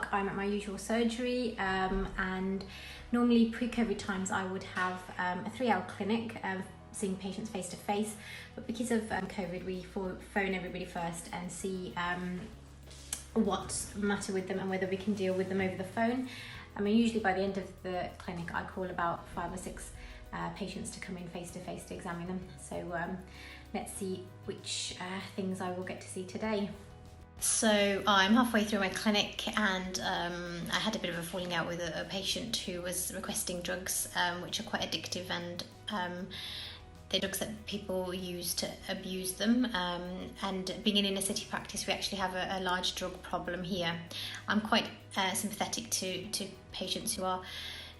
o'clock. I'm at my usual surgery, and normally pre-COVID times I would have a 3-hour clinic seeing patients face to face, but because of COVID we phone everybody first and see what's the matter with them and whether we can deal with them over the phone. I mean, usually by the end of the clinic I call about 5 or 6 patients to come in face to face to examine them. So let's see which things I will get to see today. So I'm halfway through my clinic, and I had a bit of a falling out with a patient who was requesting drugs which are quite addictive, and they're drugs that people use to abuse them, and being in inner city practice we actually have a large drug problem here. I'm quite sympathetic to patients who are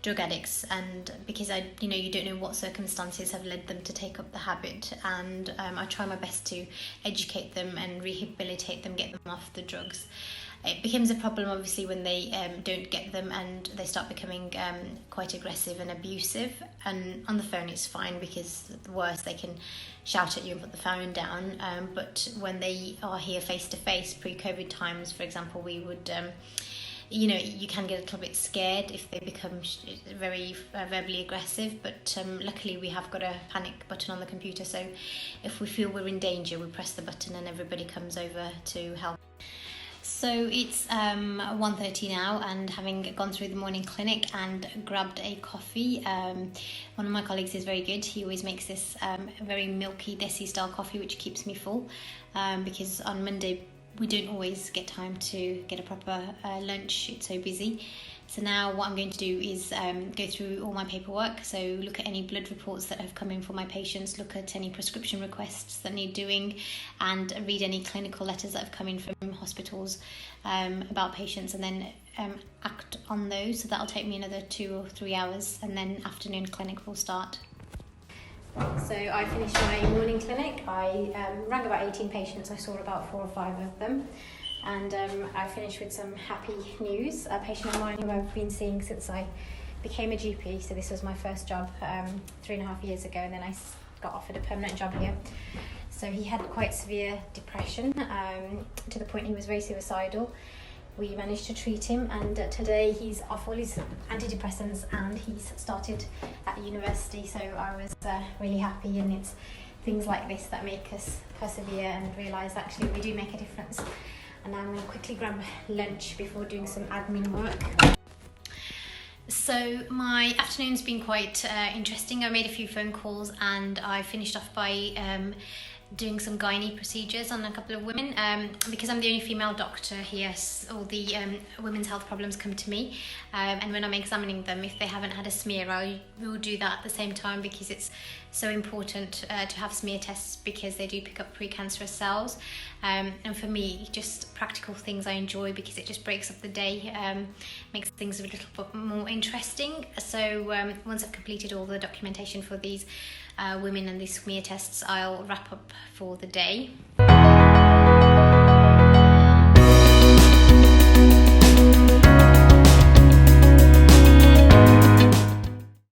drug addicts, and because you don't know what circumstances have led them to take up the habit, and I try my best to educate them and rehabilitate them, get them off the drugs. It becomes a problem obviously when they don't get them and they start becoming quite aggressive and abusive, and on the phone it's fine because the worst they can shout at you and put the phone down, but when they are here face to face, pre-COVID times for example, we would you can get a little bit scared if they become very verbally aggressive, but luckily we have got a panic button on the computer, so if we feel we're in danger we press the button and everybody comes over to help. So it's 1:30 now, and having gone through the morning clinic and grabbed a coffee, one of my colleagues is very good. He always makes this very milky desi style coffee which keeps me full, because on Monday we don't always get time to get a proper lunch, it's so busy. So now what I'm going to do is go through all my paperwork, so look at any blood reports that have come in for my patients, look at any prescription requests that need doing, and read any clinical letters that have come in from hospitals about patients, and then act on those. So that'll take me another 2 or 3 hours, and then afternoon clinic will start. So I finished my morning clinic. I rang about 18 patients. I saw about 4 or 5 of them, and I finished with some happy news. A patient of mine who I've been seeing since I became a GP, so this was my first job 3.5 years ago, and then I got offered a permanent job here. So he had quite severe depression, to the point he was very suicidal. We managed to treat him, and today he's off all his antidepressants and he's started at university, so I was really happy, and it's things like this that make us persevere and realise actually we do make a difference. And now I'm going to quickly grab lunch before doing some admin work. So my afternoon's been quite interesting. I made a few phone calls and I finished off by doing some gynae procedures on a couple of women. Because I'm the only female doctor here, all the women's health problems come to me, and when I'm examining them, if they haven't had a smear, I will do that at the same time, because it's so important to have smear tests, because they do pick up precancerous cells, and for me just practical things I enjoy, because it just breaks up the day, makes things a little bit more interesting. So once I've completed all the documentation for these women and these smear tests, I'll wrap up for the day.